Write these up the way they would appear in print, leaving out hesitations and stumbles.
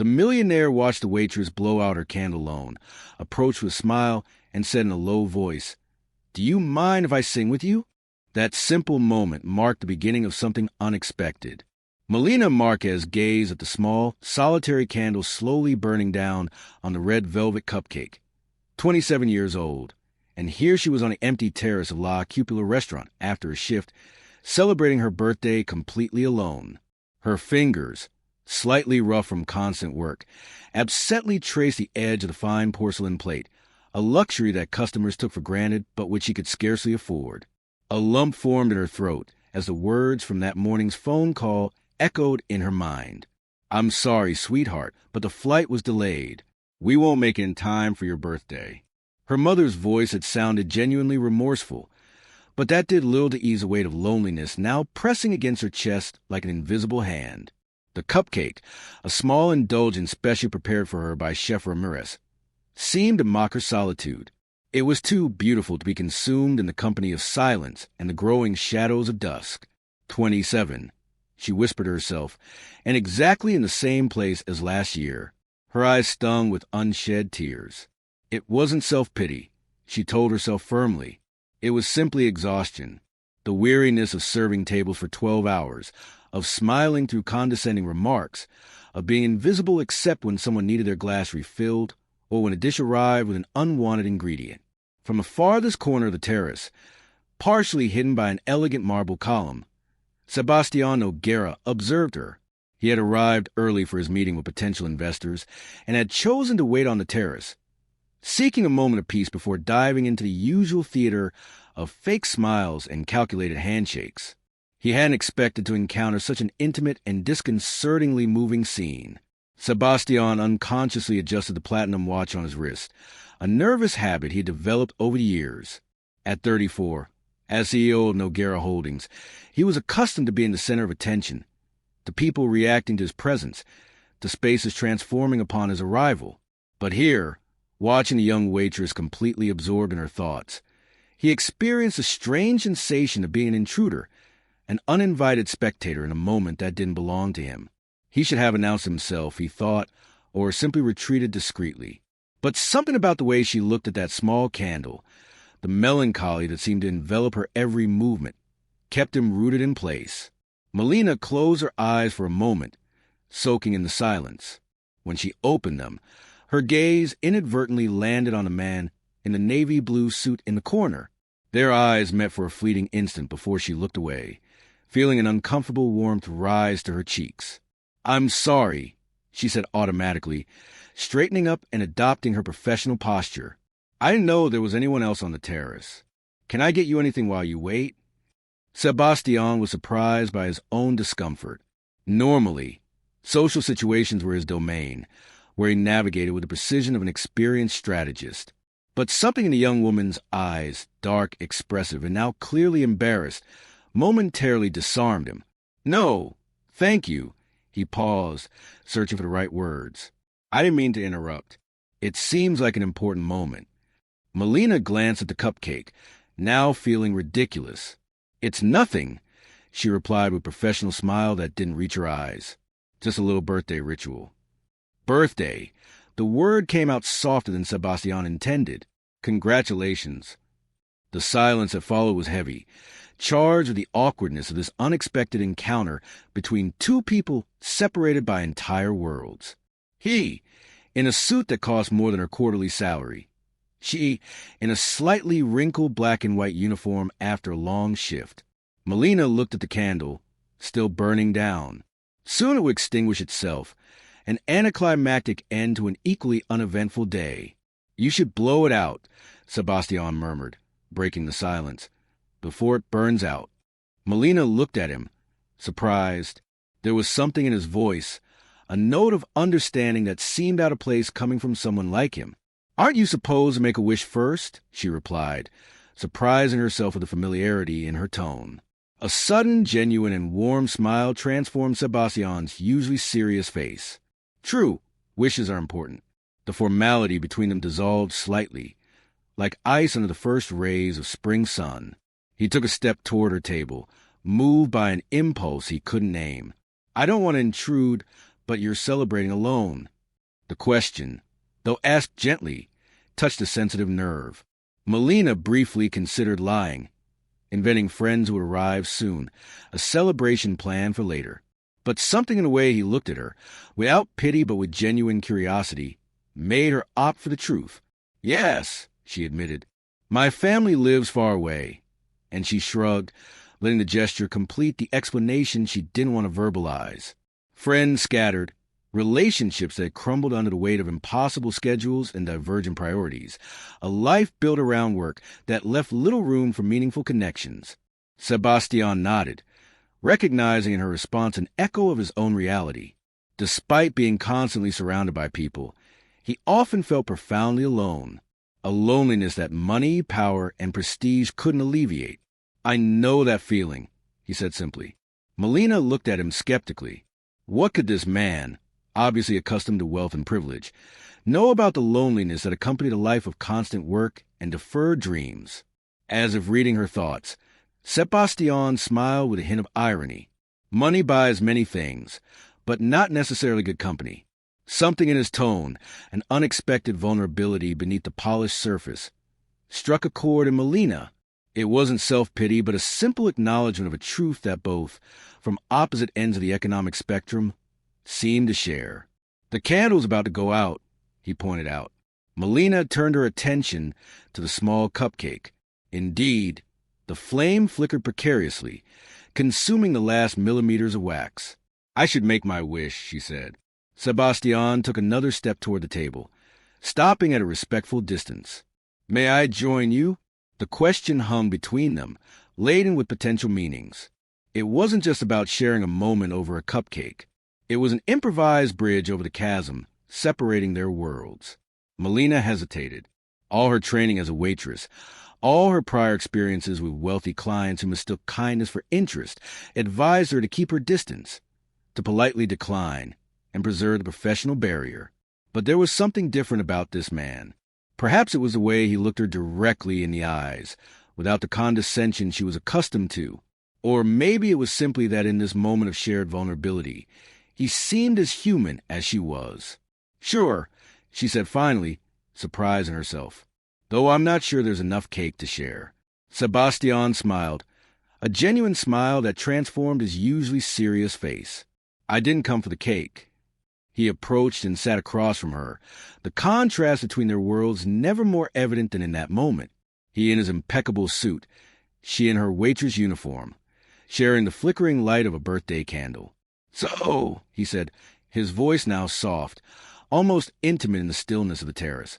The millionaire watched the waitress blow out her candle alone, approached with a smile, and said in a low voice, "Do you mind if I sing with you?" That simple moment marked the beginning of something unexpected. Melina Marquez gazed at the small, solitary candle slowly burning down on the red velvet cupcake. 27 years old, and here she was on the empty terrace of La Cupola restaurant after a shift, celebrating her birthday completely alone. Her fingers, slightly rough from constant work, absently traced the edge of the fine porcelain plate, a luxury that customers took for granted but which she could scarcely afford. A lump formed in her throat as the words from that morning's phone call echoed in her mind. "I'm sorry, sweetheart, but the flight was delayed. We won't make it in time for your birthday." Her mother's voice had sounded genuinely remorseful, but that did little to ease the weight of loneliness now pressing against her chest like an invisible hand. The cupcake, a small indulgence specially prepared for her by Chef Ramirez, seemed to mock her solitude. It was too beautiful to be consumed in the company of silence and the growing shadows of dusk. 27, she whispered to herself, and exactly in the same place as last year, her eyes stung with unshed tears. It wasn't self-pity, she told herself firmly. It was simply exhaustion, the weariness of serving tables for 12 hours, of smiling through condescending remarks, of being invisible except when someone needed their glass refilled or when a dish arrived with an unwanted ingredient. From the farthest corner of the terrace, partially hidden by an elegant marble column, Sebastiano Guerra observed her. He had arrived early for his meeting with potential investors and had chosen to wait on the terrace, seeking a moment of peace before diving into the usual theater of fake smiles and calculated handshakes. He hadn't expected to encounter such an intimate and disconcertingly moving scene. Sebastian unconsciously adjusted the platinum watch on his wrist, a nervous habit he had developed over the years. At 34, as CEO of Noguera Holdings, he was accustomed to being the center of attention, to people reacting to his presence, to spaces transforming upon his arrival. But here, watching the young waitress completely absorbed in her thoughts, he experienced a strange sensation of being an intruder, an uninvited spectator in a moment that didn't belong to him. He should have announced himself, he thought, or simply retreated discreetly. But something about the way she looked at that small candle, the melancholy that seemed to envelop her every movement, kept him rooted in place. Melina closed her eyes for a moment, soaking in the silence. When she opened them, her gaze inadvertently landed on a man in the navy blue suit in the corner. Their eyes met for a fleeting instant before she looked away, feeling an uncomfortable warmth rise to her cheeks. "I'm sorry," she said automatically, straightening up and adopting her professional posture. "I didn't know there was anyone else on the terrace. Can I get you anything while you wait?" Sebastian was surprised by his own discomfort. Normally, social situations were his domain, where he navigated with the precision of an experienced strategist. But something in the young woman's eyes, dark, expressive, and now clearly embarrassed, momentarily disarmed him. "No, thank you." He paused, searching for the right words. "I didn't mean to interrupt. It seems like an important moment." Melina glanced at the cupcake, now feeling ridiculous. "It's nothing," she replied with a professional smile that didn't reach her eyes. "Just a little birthday ritual." Birthday. The word came out softer than Sebastian intended. "Congratulations." The silence that followed was heavy, charged with the awkwardness of this unexpected encounter between two people separated by entire worlds. He, in a suit that cost more than her quarterly salary. She, in a slightly wrinkled black and white uniform after a long shift. Melina looked at the candle, still burning down. Soon it would extinguish itself, an anticlimactic end to an equally uneventful day. "You should blow it out," Sebastian murmured, breaking the silence, "before it burns out." Melina looked at him, surprised. There was something in his voice, a note of understanding that seemed out of place coming from someone like him. "Aren't you supposed to make a wish first?" she replied, surprising herself with the familiarity in her tone. A sudden, genuine, and warm smile transformed Sebastian's usually serious face. True, wishes are important. The formality between them dissolved slightly, like ice under the first rays of spring sun. He took a step toward her table, moved by an impulse he couldn't name. "I don't want to intrude, but you're celebrating alone. The question, though asked gently, touched a sensitive nerve. Melina briefly considered lying, inventing friends who would arrive soon, a celebration plan for later. But something in the way he looked at her, without pity but with genuine curiosity, made her opt for the truth. "Yes," she admitted. "My family lives far away." And she shrugged, letting the gesture complete the explanation she didn't want to verbalize. Friends scattered, relationships that crumbled under the weight of impossible schedules and divergent priorities, a life built around work that left little room for meaningful connections. Sebastian nodded, recognizing in her response an echo of his own reality. Despite being constantly surrounded by people, he often felt profoundly alone, a loneliness that money, power, and prestige couldn't alleviate. "I know that feeling," he said simply. Melina looked at him skeptically. What could this man, obviously accustomed to wealth and privilege, know about the loneliness that accompanied a life of constant work and deferred dreams? As if reading her thoughts, Sebastian smiled with a hint of irony. Money buys many things, but not necessarily good company. Something in his tone, an unexpected vulnerability beneath the polished surface, struck a chord in Melina. It wasn't self-pity, but a simple acknowledgement of a truth that both, from opposite ends of the economic spectrum, seemed to share. "The candle's about to go out," he pointed out. Melina turned her attention to the small cupcake. Indeed, the flame flickered precariously, consuming the last millimeters of wax. "I should make my wish," she said. Sebastian took another step toward the table, stopping at a respectful distance. "May I join you?" The question hung between them, laden with potential meanings. It wasn't just about sharing a moment over a cupcake. It was an improvised bridge over the chasm, separating their worlds. Melina hesitated. All her training as a waitress, all her prior experiences with wealthy clients who mistook kindness for interest, advised her to keep her distance, to politely decline, and preserve the professional barrier. But there was something different about this man. Perhaps it was the way he looked her directly in the eyes, without the condescension she was accustomed to. Or maybe it was simply that in this moment of shared vulnerability, he seemed as human as she was. "Sure," she said finally, surprised in herself. "Though I'm not sure there's enough cake to share." Sebastian smiled, a genuine smile that transformed his usually serious face. "I didn't come for the cake." He approached and sat across from her, the contrast between their worlds never more evident than in that moment. He in his impeccable suit, she in her waitress uniform, sharing the flickering light of a birthday candle. "So," he said, his voice now soft, almost intimate in the stillness of the terrace,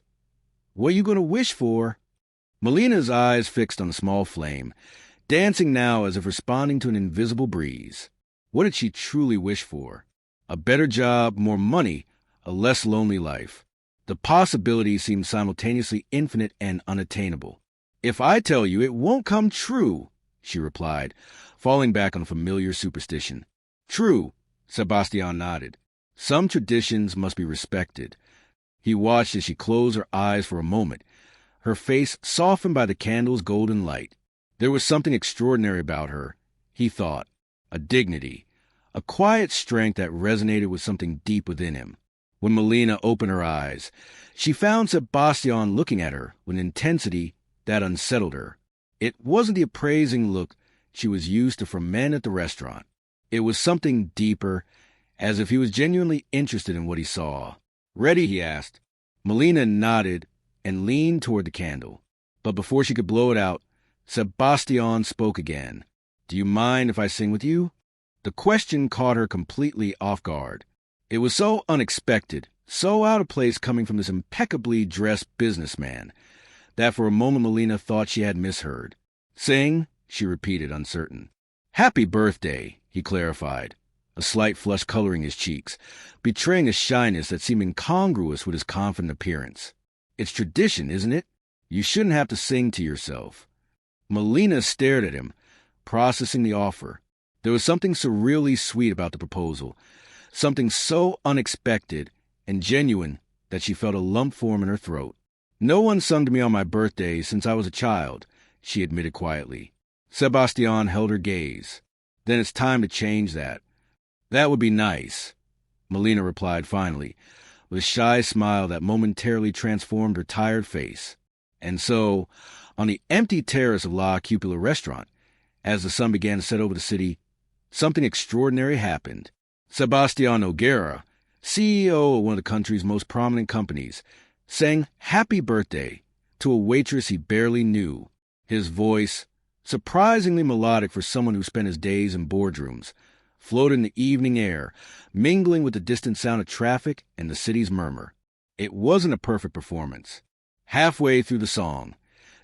"what are you going to wish for?" Melina's eyes fixed on the small flame, dancing now as if responding to an invisible breeze. What did she truly wish for? A better job, more money, a less lonely life. The possibilities seemed simultaneously infinite and unattainable. "If I tell you, it won't come true," she replied, falling back on a familiar superstition. "True," Sebastian nodded. "Some traditions must be respected." He watched as she closed her eyes for a moment, her face softened by the candle's golden light. There was something extraordinary about her, he thought, a dignity, a quiet strength that resonated with something deep within him. When Melina opened her eyes, she found Sebastian looking at her with an intensity that unsettled her. It wasn't the appraising look she was used to from men at the restaurant. It was something deeper, as if he was genuinely interested in what he saw. "Ready?" he asked. Melina nodded and leaned toward the candle. But before she could blow it out, Sebastian spoke again. "Do you mind if I sing with you?" The question caught her completely off guard. It was so unexpected, so out of place coming from this impeccably dressed businessman, that for a moment Melina thought she had misheard. "Sing?" she repeated, uncertain. "Happy birthday," he clarified, a slight flush coloring his cheeks, betraying a shyness that seemed incongruous with his confident appearance. "It's tradition, isn't it? You shouldn't have to sing to yourself." Melina stared at him, processing the offer. There was something surreally sweet about the proposal, something so unexpected and genuine that she felt a lump form in her throat. "No one sung to me on my birthday since I was a child," she admitted quietly. Sebastian held her gaze. "Then it's time to change that." "That would be nice." Melina replied finally, with a shy smile that momentarily transformed her tired face. And so, on the empty terrace of La Cupola restaurant, as the sun began to set over the city, something extraordinary happened. Sebastian Noguera, CEO of one of the country's most prominent companies, sang happy birthday to a waitress he barely knew. His voice, surprisingly melodic for someone who spent his days in boardrooms, floated in the evening air, mingling with the distant sound of traffic and the city's murmur. It wasn't a perfect performance. Halfway through the song,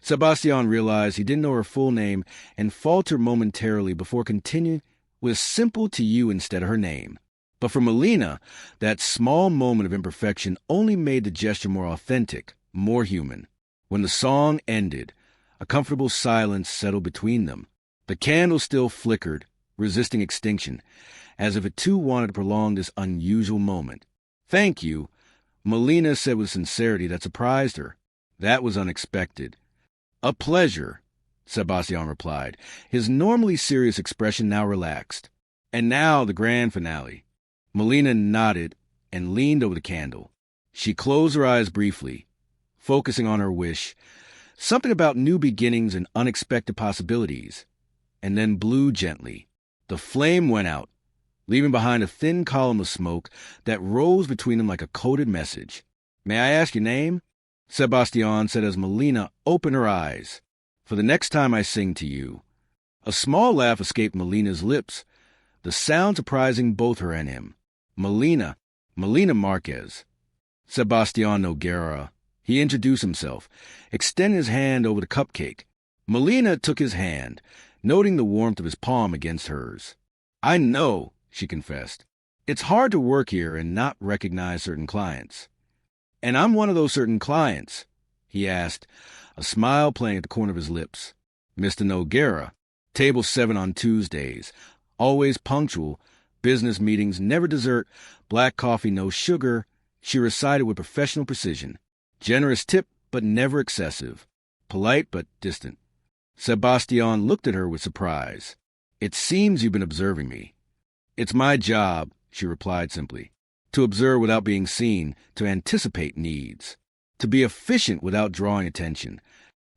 Sebastian realized he didn't know her full name and faltered momentarily before continuing with simple to you instead of her name. But for Melina, that small moment of imperfection only made the gesture more authentic, more human. When the song ended, a comfortable silence settled between them. The candle still flickered, resisting extinction, as if it too wanted to prolong this unusual moment. "Thank you," Melina said with sincerity that surprised her. That was unexpected. "A pleasure," Sebastian replied, his normally serious expression now relaxed. "And now the grand finale." Melina nodded and leaned over the candle. She closed her eyes briefly, focusing on her wish, something about new beginnings and unexpected possibilities, and then blew gently. The flame went out, leaving behind a thin column of smoke that rose between them like a coded message. "May I ask your name?" Sebastian said as Melina opened her eyes. "For the next time I sing to you." A small laugh escaped Melina's lips, the sound surprising both her and him. Melina Marquez. Sebastian Noguera. He introduced himself, extending his hand over the cupcake. Melina took his hand, noting the warmth of his palm against hers. "I know," she confessed. "It's hard to work here and not recognize certain clients." "And I'm one of those certain clients?" he asked, a smile playing at the corner of his lips. "Mr. Noguera, table 7 on Tuesdays, always punctual, business meetings, never dessert, black coffee, no sugar," she recited with professional precision. "Generous tip, but never excessive. Polite, but distant." Sebastian looked at her with surprise. "It seems you've been observing me." "It's my job," she replied simply. "To observe without being seen, to anticipate needs. To be efficient without drawing attention.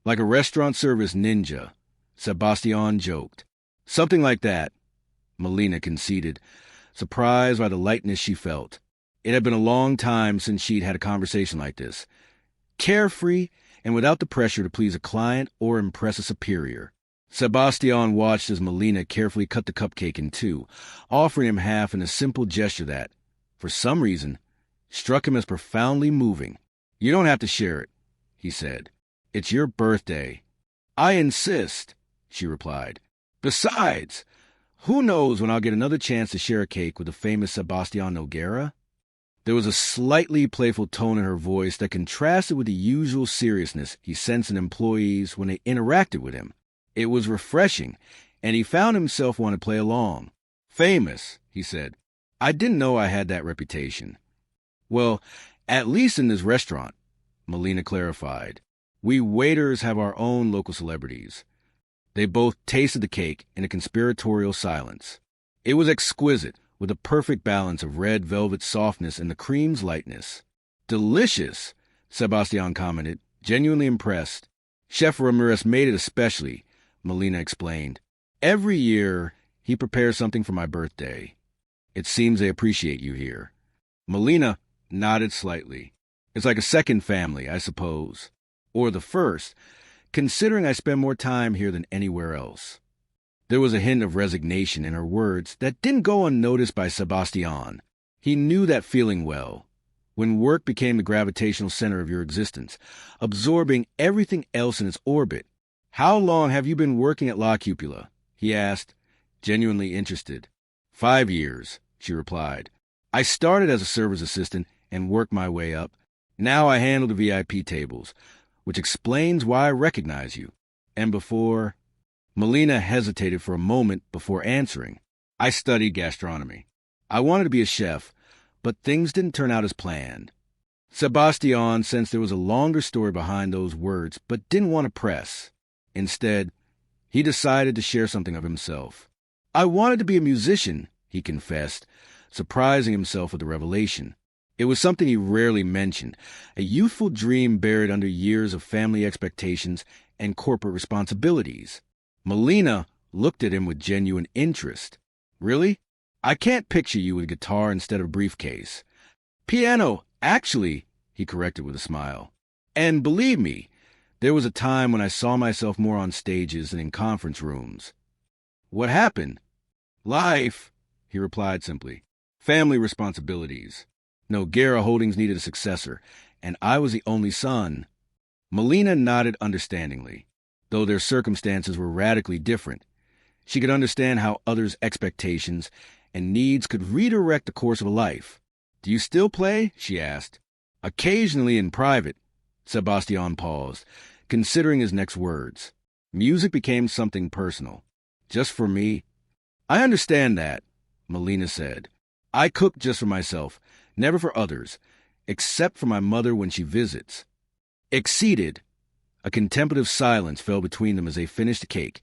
Like a restaurant service ninja," Sebastian joked. "Something like that," Melina conceded, surprised by the lightness she felt. It had been a long time since she'd had a conversation like this. Carefree and without the pressure to please a client or impress a superior. Sebastian watched as Melina carefully cut the cupcake in two, offering him half in a simple gesture that, for some reason, struck him as profoundly moving. "You don't have to share it," he said. "It's your birthday." "I insist," she replied. "Besides, who knows when I'll get another chance to share a cake with the famous Sebastian Noguera?" There was a slightly playful tone in her voice that contrasted with the usual seriousness he sensed in employees when they interacted with him. It was refreshing, and he found himself wanting to play along. "Famous," he said. "I didn't know I had that reputation." "Well, at least in this restaurant," Melina clarified. "We waiters have our own local celebrities." They both tasted the cake in a conspiratorial silence. It was exquisite, with a perfect balance of red velvet softness and the cream's lightness. "Delicious," Sebastian commented, genuinely impressed. "Chef Ramirez made it especially," Melina explained. "Every year, he prepares something for my birthday. It seems they appreciate you here." Melina nodded slightly. "It's like a second family, I suppose. Or the first, considering I spend more time here than anywhere else." There was a hint of resignation in her words that didn't go unnoticed by Sebastian. He knew that feeling well, when work became the gravitational center of your existence, absorbing everything else in its orbit. "How long have you been working at La Cupola?" he asked, genuinely interested. 5 years, she replied. "I started as a server's assistant and worked my way up. Now I handle the VIP tables, which explains why I recognize you. And before..." Melina hesitated for a moment before answering. "I studied gastronomy. I wanted to be a chef, but things didn't turn out as planned." Sebastian sensed there was a longer story behind those words, but didn't want to press. Instead, he decided to share something of himself. "I wanted to be a musician," he confessed, surprising himself with the revelation. It was something he rarely mentioned, a youthful dream buried under years of family expectations and corporate responsibilities. Melina looked at him with genuine interest. Really? I can't picture you with a guitar instead of a briefcase. Piano, actually, he corrected with a smile. And believe me, there was a time when I saw myself more on stages than in conference rooms. What happened? Life, he replied simply. Family responsibilities. Noguera Holdings needed a successor, and I was the only son. Melina nodded understandingly, though their circumstances were radically different. She could understand how others' expectations and needs could redirect the course of a life. Do you still play? She asked. Occasionally in private. Sebastian paused, considering his next words. Music became something personal. Just for me? I understand that, Melina said. I cook just for myself, never for others, except for my mother when she visits. Exceeded. A contemplative silence fell between them as they finished the cake,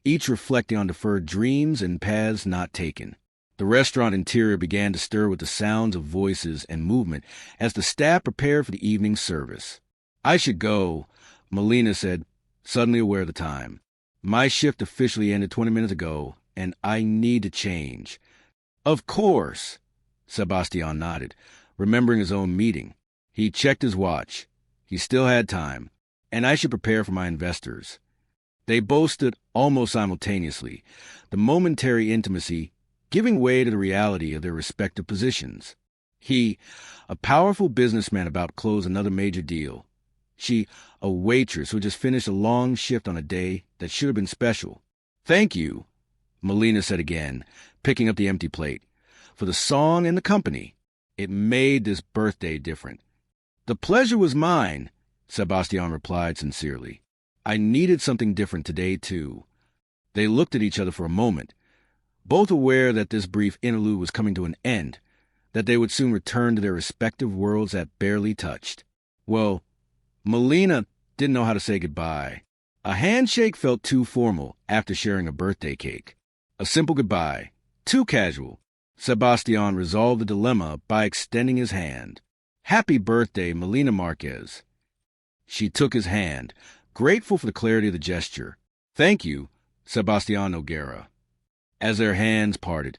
each reflecting on deferred dreams and paths not taken. The restaurant interior began to stir with the sounds of voices and movement as the staff prepared for the evening service. I should go, Melina said, suddenly aware of the time. My shift officially ended 20 minutes ago, and I need to change. Of course, Sebastian nodded, remembering his own meeting. He checked his watch. He still had time, and I should prepare for my investors. They both stood almost simultaneously, the momentary intimacy giving way to the reality of their respective positions. He, a powerful businessman about to close another major deal. She, a waitress who just finished a long shift on a day that should have been special. Thank you, Melina said again, picking up the empty plate, for the song and the company. It made this birthday different. The pleasure was mine, Sebastian replied sincerely. I needed something different today, too. They looked at each other for a moment, both aware that this brief interlude was coming to an end, that they would soon return to their respective worlds that barely touched. Well, Melina didn't know how to say goodbye. A handshake felt too formal after sharing a birthday cake. A simple goodbye, too casual. Sebastian resolved the dilemma by extending his hand. Happy birthday, Melina Marquez. She took his hand, grateful for the clarity of the gesture. Thank you, Sebastian Noguera. As their hands parted,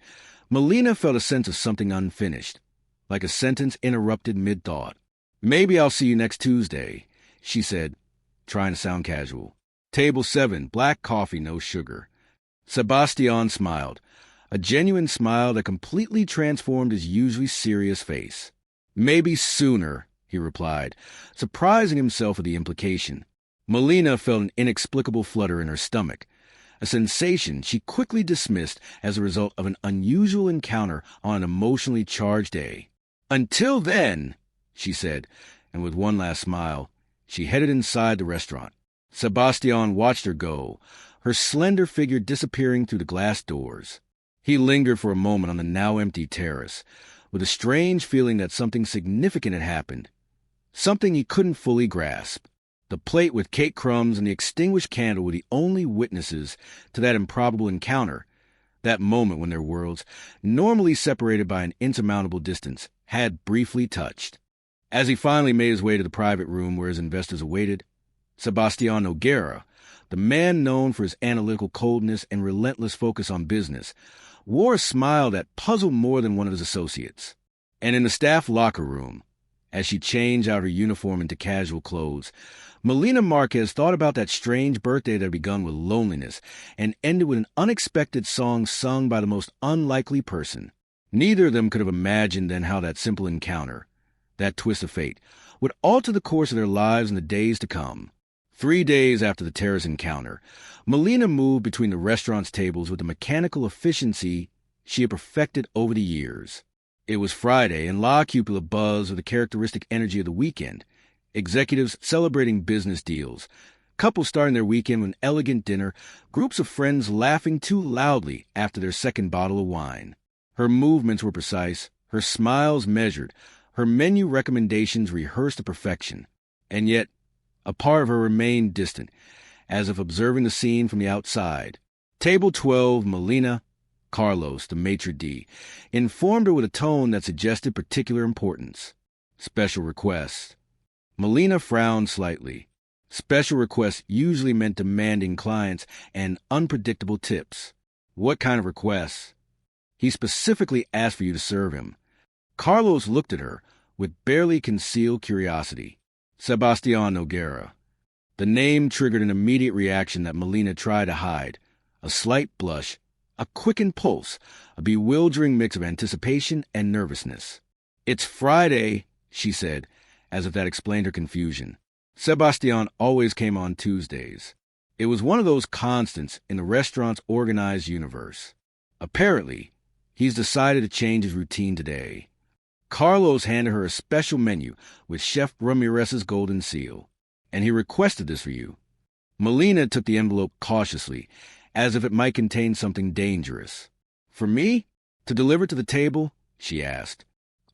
Melina felt a sense of something unfinished, like a sentence interrupted mid-thought. Maybe I'll see you next Tuesday, she said, trying to sound casual. Table 7, black coffee, no sugar. Sebastian smiled, a genuine smile that completely transformed his usually serious face. Maybe sooner, he replied, surprising himself at the implication. Melina felt an inexplicable flutter in her stomach, a sensation she quickly dismissed as a result of an unusual encounter on an emotionally charged day. Until then, she said, and with one last smile, she headed inside the restaurant. Sebastian watched her go, her slender figure disappearing through the glass doors. He lingered for a moment on the now empty terrace, with a strange feeling that something significant had happened, something he couldn't fully grasp. The plate with cake crumbs and the extinguished candle were the only witnesses to that improbable encounter, that moment when their worlds, normally separated by an insurmountable distance, had briefly touched. As he finally made his way to the private room where his investors awaited, Sebastian Noguera, the man known for his analytical coldness and relentless focus on business, wore a smile that puzzled more than one of his associates. And in the staff locker room, as she changed out her uniform into casual clothes, Melina Marquez thought about that strange birthday that had begun with loneliness and ended with an unexpected song sung by the most unlikely person. Neither of them could have imagined then how that simple encounter, that twist of fate, would alter the course of their lives in the days to come. 3 days after the terrace encounter, Melina moved between the restaurant's tables with the mechanical efficiency she had perfected over the years. It was Friday, and La Cupula buzzed with the characteristic energy of the weekend. Executives celebrating business deals, couples starting their weekend with an elegant dinner, groups of friends laughing too loudly after their second bottle of wine. Her movements were precise, her smiles measured, her menu recommendations rehearsed to perfection. And yet, a part of her remained distant, as if observing the scene from the outside. Table 12, Melina, Carlos, the maitre d', informed her with a tone that suggested particular importance. Special request. Melina frowned slightly. Special requests usually meant demanding clients and unpredictable tips. What kind of requests? He specifically asked for you to serve him. Carlos looked at her with barely concealed curiosity. Sebastián Noguera. The name triggered an immediate reaction that Melina tried to hide. A slight blush, a quickened pulse, a bewildering mix of anticipation and nervousness. "It's Friday," she said, as if that explained her confusion. Sebastián always came on Tuesdays. It was one of those constants in the restaurant's organized universe. Apparently, he's decided to change his routine today. Carlos handed her a special menu with Chef Ramirez's golden seal, and he requested this for you. Melina took the envelope cautiously, as if it might contain something dangerous. "For me? To deliver to the table?" she asked.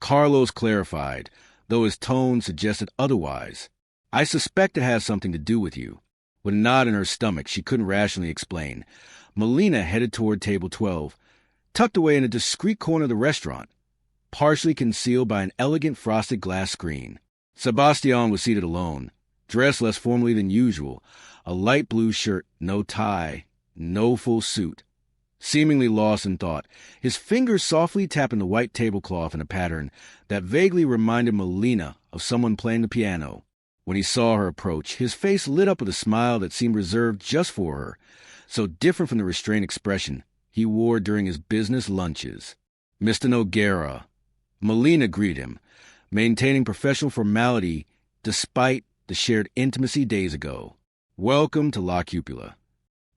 Carlos clarified, though his tone suggested otherwise. "I suspect it has something to do with you." With a knot in her stomach she couldn't rationally explain, Melina headed toward table 12, tucked away in a discreet corner of the restaurant, partially concealed by an elegant frosted glass screen. Sebastián was seated alone, dressed less formally than usual, a light blue shirt, no tie, no full suit. Seemingly lost in thought, his fingers softly tapping the white tablecloth in a pattern that vaguely reminded Melina of someone playing the piano. When he saw her approach, his face lit up with a smile that seemed reserved just for her, so different from the restrained expression he wore during his business lunches. "Mr. Noguera." Melina greeted him, maintaining professional formality despite the shared intimacy days ago. "Welcome to La Cupula."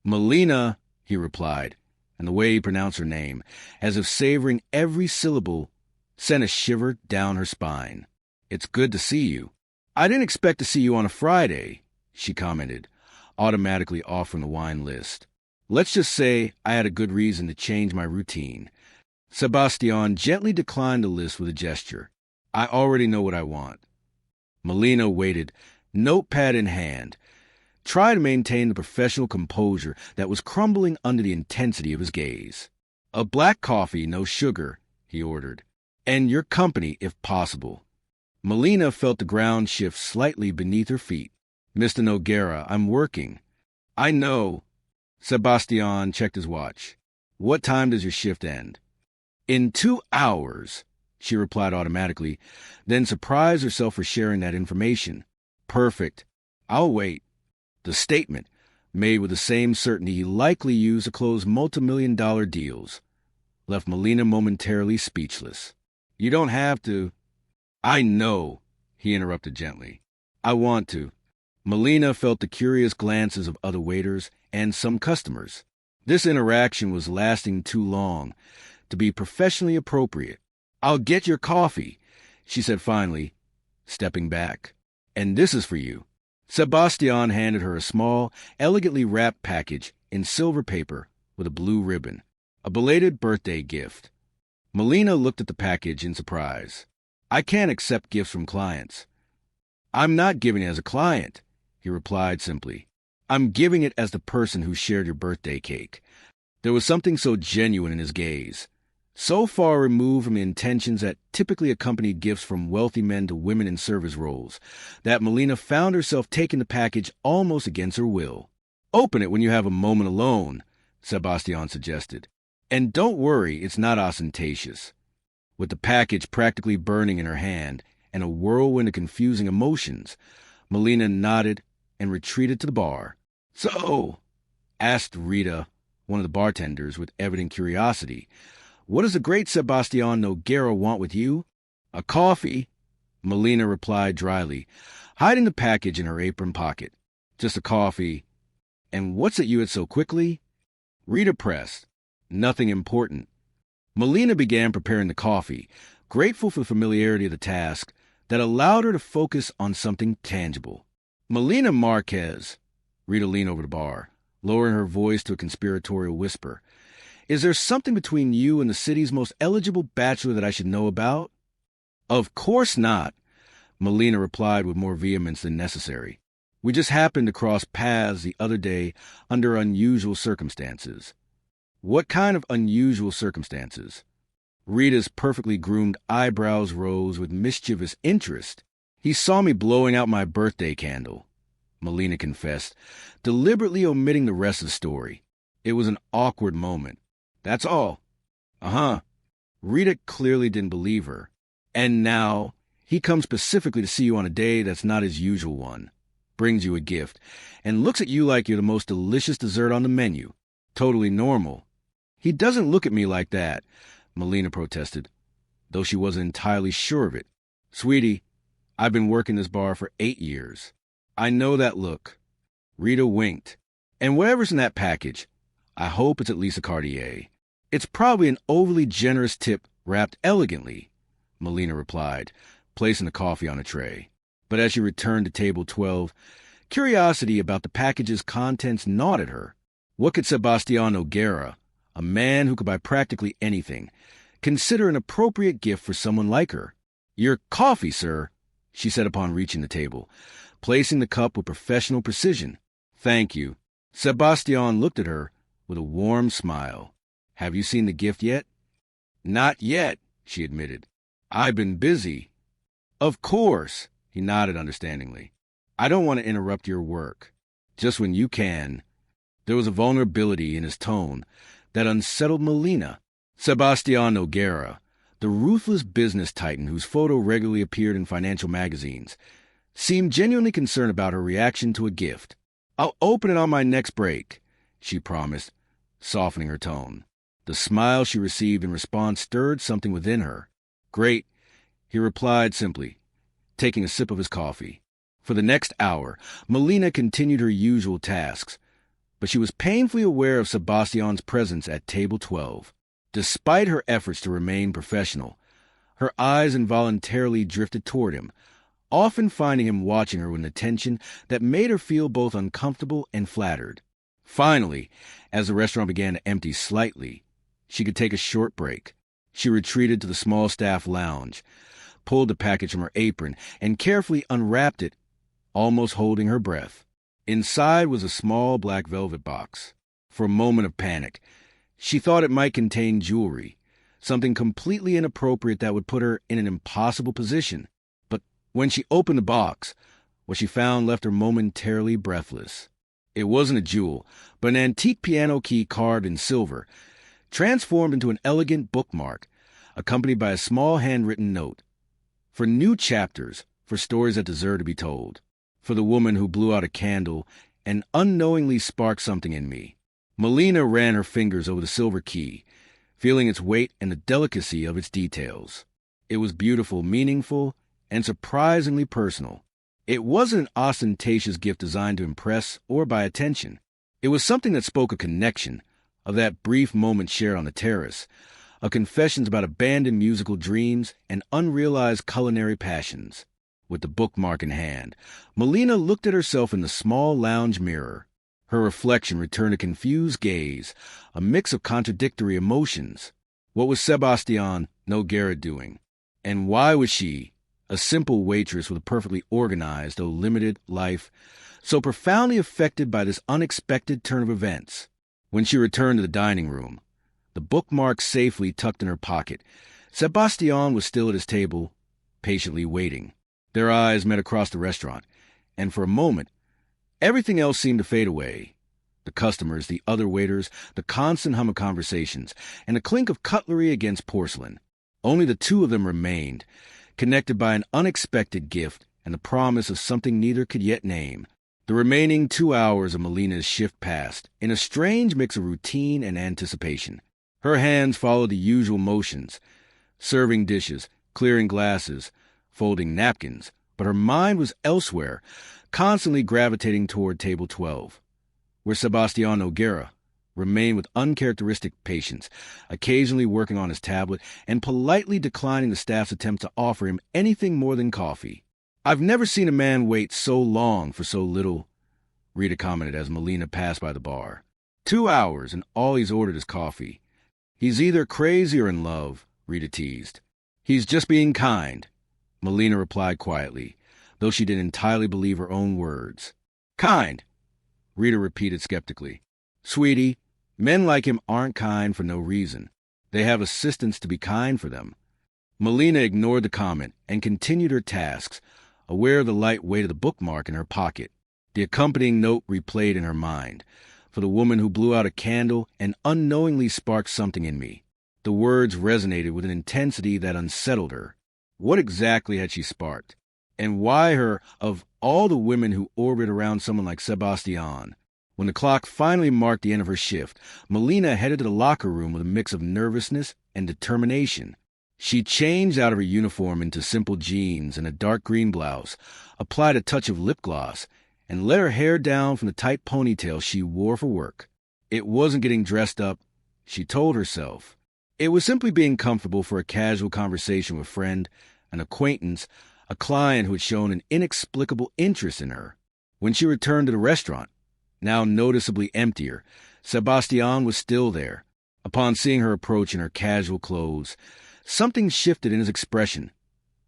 "Melina," he replied, and the way he pronounced her name, as if savoring every syllable, sent a shiver down her spine. "It's good to see you." "I didn't expect to see you on a Friday," she commented, automatically offering the wine list. "Let's just say I had a good reason to change my routine." Sebastián gently declined the list with a gesture. "I already know what I want." Melina waited, notepad in hand, trying to maintain the professional composure that was crumbling under the intensity of his gaze. "A black coffee, no sugar," he ordered. "And your company, if possible." Melina felt the ground shift slightly beneath her feet. "Mr. Noguera, I'm working." "I know." Sebastián checked his watch. "What time does your shift end?" "In 2 hours," she replied automatically, then surprised herself for sharing that information. "Perfect. I'll wait." The statement, made with the same certainty he likely used to close multi-million-dollar deals, left Melina momentarily speechless. "You don't have to." "I know," he interrupted gently. "I want to." Melina felt the curious glances of other waiters and some customers. This interaction was lasting too long to be professionally appropriate. "I'll get your coffee," she said finally, stepping back. "And this is for you." Sebastián handed her a small, elegantly wrapped package in silver paper with a blue ribbon, a belated birthday gift. Melina looked at the package in surprise. "I can't accept gifts from clients." "I'm not giving it as a client," he replied simply. "I'm giving it as the person who shared your birthday cake." There was something so genuine in his gaze, so far removed from the intentions that typically accompany gifts from wealthy men to women in service roles, that Melina found herself taking the package almost against her will. "Open it when you have a moment alone," Sebastián suggested. "And don't worry, it's not ostentatious." With the package practically burning in her hand and a whirlwind of confusing emotions, Melina nodded and retreated to the bar. "So," asked Rita, one of the bartenders, with evident curiosity, "what does the great Sebastián Noguera want with you?" "A coffee," Melina replied dryly, hiding the package in her apron pocket. "Just a coffee. And what's at you it so quickly?" Rita pressed. "Nothing important." Melina began preparing the coffee, grateful for the familiarity of the task that allowed her to focus on something tangible. "Melina Marquez," Rita leaned over the bar, lowering her voice to a conspiratorial whisper, "is there something between you and the city's most eligible bachelor that I should know about?" "Of course not," Melina replied with more vehemence than necessary. "We just happened to cross paths the other day under unusual circumstances." What kind of unusual circumstances? Rita's perfectly groomed eyebrows rose with mischievous interest. He saw me blowing out my birthday candle, Melina confessed, deliberately omitting the rest of the story. It was an awkward moment. That's all. Uh-huh. Rita clearly didn't believe her. And now, he comes specifically to see you on a day that's not his usual one, brings you a gift, and looks at you like you're the most delicious dessert on the menu. Totally normal. He doesn't look at me like that, Melina protested, though she wasn't entirely sure of it. Sweetie, I've been working this bar for 8 years. I know that look. Rita winked. And whatever's in that package, I hope it's at least a Cartier. It's probably an overly generous tip wrapped elegantly, Melina replied, placing the coffee on a tray. But as she returned to table 12, curiosity about the package's contents gnawed at her. What could Sebastiano Guerra, a man who could buy practically anything, consider an appropriate gift for someone like her? Your coffee, sir, she said upon reaching the table, placing the cup with professional precision. Thank you. Sebastian looked at her with a warm smile. Have you seen the gift yet? Not yet, she admitted. I've been busy. Of course, he nodded understandingly. I don't want to interrupt your work. Just when you can. There was a vulnerability in his tone that unsettled Melina. Sebastiano Guerra, the ruthless business titan whose photo regularly appeared in financial magazines, seemed genuinely concerned about her reaction to a gift. I'll open it on my next break, she promised, softening her tone. The smile she received in response stirred something within her. Great, he replied simply, taking a sip of his coffee. For the next hour, Melina continued her usual tasks, but she was painfully aware of Sebastian's presence at table 12. Despite her efforts to remain professional, her eyes involuntarily drifted toward him, often finding him watching her with an attention that made her feel both uncomfortable and flattered. Finally, as the restaurant began to empty slightly, she could take a short break. She retreated to the small staff lounge, pulled the package from her apron, and carefully unwrapped it, almost holding her breath. Inside was a small black velvet box. For a moment of panic, she thought it might contain jewelry, something completely inappropriate that would put her in an impossible position. But when she opened the box, what she found left her momentarily breathless. It wasn't a jewel, but an antique piano key carved in silver, transformed into an elegant bookmark, accompanied by a small handwritten note. For new chapters, for stories that deserve to be told. For the woman who blew out a candle and unknowingly sparked something in me. Melina ran her fingers over the silver key, feeling its weight and the delicacy of its details. It was beautiful, meaningful, and surprisingly personal. It wasn't an ostentatious gift designed to impress or buy attention. It was something that spoke a connection, of that brief moment shared on the terrace, of confessions about abandoned musical dreams and unrealized culinary passions. With the bookmark in hand, Melina looked at herself in the small lounge mirror. Her reflection returned a confused gaze, a mix of contradictory emotions. What was Sebastian Noguera doing? And why was she, a simple waitress with a perfectly organized, though limited, life, so profoundly affected by this unexpected turn of events? When she returned to the dining room, the bookmark safely tucked in her pocket, Sebastian was still at his table, patiently waiting. Their eyes met across the restaurant, and for a moment, everything else seemed to fade away. The customers, the other waiters, the constant hum of conversations, and the clink of cutlery against porcelain. Only the two of them remained, connected by an unexpected gift and the promise of something neither could yet name. The remaining 2 hours of Melina's shift passed, in a strange mix of routine and anticipation. Her hands followed the usual motions, serving dishes, clearing glasses, folding napkins, but her mind was elsewhere, constantly gravitating toward table 12, where Sebastiano Guerra remained with uncharacteristic patience, occasionally working on his tablet and politely declining the staff's attempts to offer him anything more than coffee. I've never seen a man wait so long for so little, Rita commented as Melina passed by the bar. 2 hours, and all he's ordered is coffee. He's either crazy or in love, Rita teased. He's just being kind, Melina replied quietly, though she didn't entirely believe her own words. Kind, Rita repeated skeptically. Sweetie, Men like him aren't kind for no reason. They have assistants to be kind for them. Melina ignored the comment and continued her tasks, aware of the light weight of the bookmark in her pocket. The accompanying note replayed in her mind. For the woman who blew out a candle and unknowingly sparked something in me. The words resonated with an intensity that unsettled her. What exactly had she sparked? And why her, of all the women who orbit around someone like Sebastian? When the clock finally marked the end of her shift, Melina headed to the locker room with a mix of nervousness and determination. She changed out of her uniform into simple jeans and a dark green blouse, applied a touch of lip gloss, and let her hair down from the tight ponytail she wore for work. It wasn't getting dressed up, she told herself. It was simply being comfortable for a casual conversation with a friend, an acquaintance, a client who had shown an inexplicable interest in her. When she returned to the restaurant, now noticeably emptier, Sebastian was still there. Upon seeing her approach in her casual clothes, something shifted in his expression,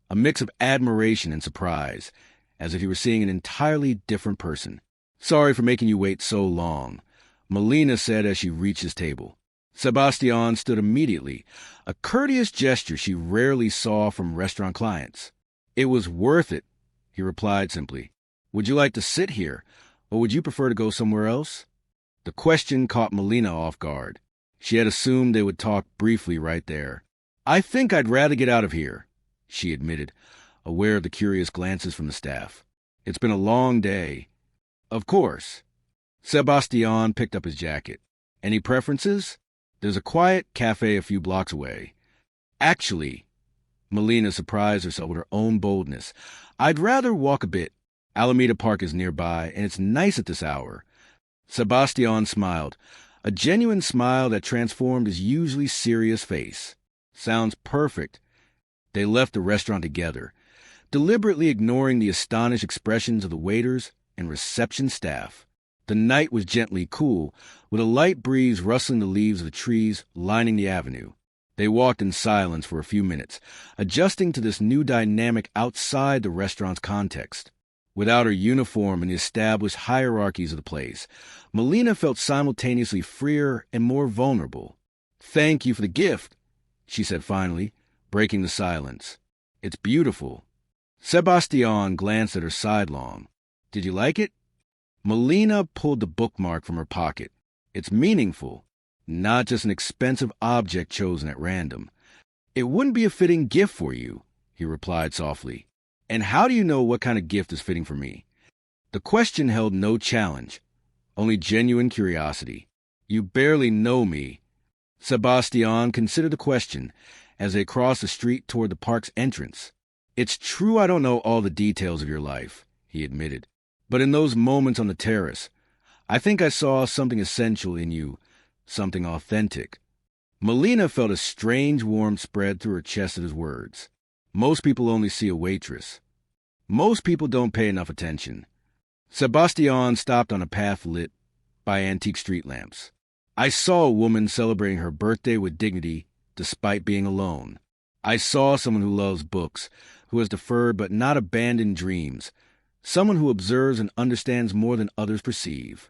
a mix of admiration and surprise, as if he were seeing an entirely different person. "Sorry for making you wait so long," Melina said as she reached his table. Sebastian stood immediately, a courteous gesture she rarely saw from restaurant clients. "It was worth it," he replied simply. "Would you like to sit here, or would you prefer to go somewhere else?" The question caught Melina off guard. She had assumed they would talk briefly right there. "I think I'd rather get out of here," she admitted, aware of the curious glances from the staff. "It's been a long day." "Of course." Sebastian picked up his jacket. "Any preferences? There's a quiet cafe a few blocks away." "Actually," Melina surprised herself with her own boldness, "I'd rather walk a bit. Alameda Park is nearby, and it's nice at this hour." Sebastian smiled, a genuine smile that transformed his usually serious face. "Sounds perfect." They left the restaurant together, deliberately ignoring the astonished expressions of the waiters and reception staff. The night was gently cool, with a light breeze rustling the leaves of the trees lining the avenue. They walked in silence for a few minutes, adjusting to this new dynamic outside the restaurant's context. Without her uniform and the established hierarchies of the place, Melina felt simultaneously freer and more vulnerable. "Thank you for the gift," she said finally, breaking the silence. "It's beautiful." Sebastian glanced at her sidelong. "Did you like it?" Melina pulled the bookmark from her pocket. "It's meaningful, not just an expensive object chosen at random." "It wouldn't be a fitting gift for you," he replied softly. "And how do you know what kind of gift is fitting for me?" The question held no challenge, only genuine curiosity. "You barely know me." Sebastian considered the question as they crossed the street toward the park's entrance. "It's true I don't know all the details of your life," he admitted. "But in those moments on the terrace, I think I saw something essential in you, something authentic." Melina felt a strange warmth spread through her chest at his words. Most people only see a waitress. Most people don't pay enough attention. Sebastian stopped on a path lit by antique street lamps. "I saw a woman celebrating her birthday with dignity despite being alone. I saw someone who loves books, who has deferred but not abandoned dreams, someone who observes and understands more than others perceive."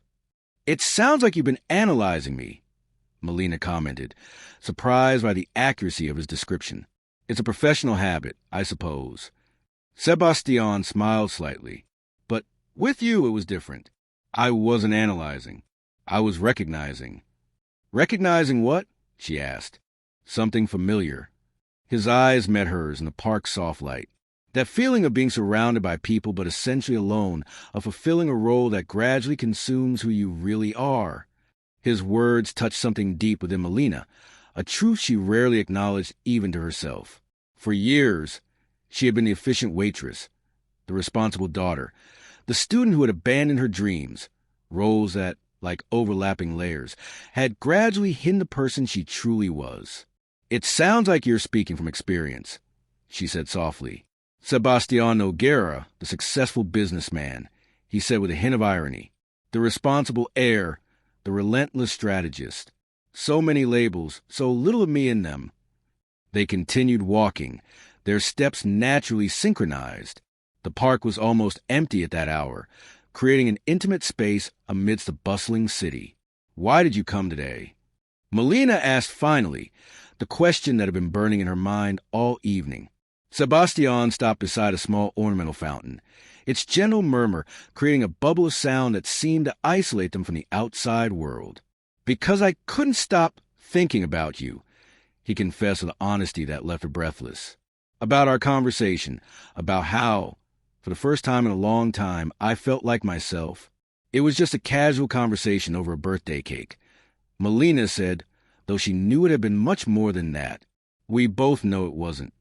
"It sounds like you've been analyzing me," Melina commented, surprised by the accuracy of his description. "It's a professional habit, I suppose." Sebastian smiled slightly. "But with you it was different. I wasn't analyzing. I was recognizing." "Recognizing what?" she asked. "Something familiar." His eyes met hers in the park's soft light. That feeling of being surrounded by people but essentially alone, of fulfilling a role that gradually consumes who you really are. His words touched something deep within Melina, a truth she rarely acknowledged even to herself. For years, she had been the efficient waitress, the responsible daughter, the student who had abandoned her dreams, roles that, like overlapping layers, had gradually hidden the person she truly was. "It sounds like you're speaking from experience," she said softly. "Sebastian Noguera, the successful businessman," he said with a hint of irony. "The responsible heir, the relentless strategist. So many labels, so little of me in them." They continued walking, their steps naturally synchronized. The park was almost empty at that hour, creating an intimate space amidst the bustling city. Why did you come today? Melina asked finally, the question that had been burning in her mind all evening. Sebastian stopped beside a small ornamental fountain, its gentle murmur creating a bubble of sound that seemed to isolate them from the outside world. Because I couldn't stop thinking about you, he confessed with honesty that left her breathless. About our conversation, about how, for the first time in a long time, I felt like myself. It was just a casual conversation over a birthday cake. Melina said, though she knew it had been much more than that. We both know it wasn't.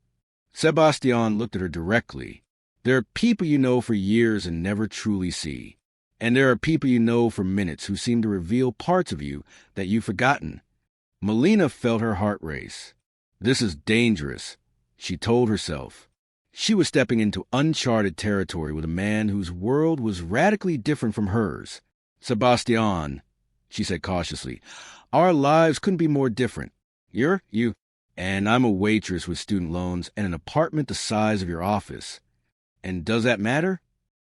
Sebastian looked at her directly. There are people you know for years and never truly see. And there are people you know for minutes who seem to reveal parts of you that you've forgotten. Melina felt her heart race. This is dangerous, she told herself. She was stepping into uncharted territory with a man whose world was radically different from hers. Sebastian, she said cautiously, our lives couldn't be more different. You, and I'm a waitress with student loans and an apartment the size of your office. And does that matter?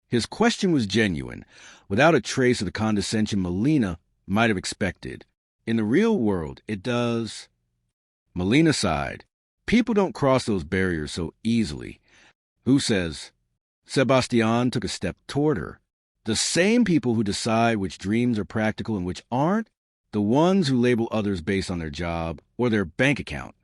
His question was genuine, without a trace of the condescension Melina might have expected. In the real world, it does. Melina sighed. People don't cross those barriers so easily. Who says? Sebastian took a step toward her. The same people who decide which dreams are practical and which aren't, the ones who label others based on their job or their bank account.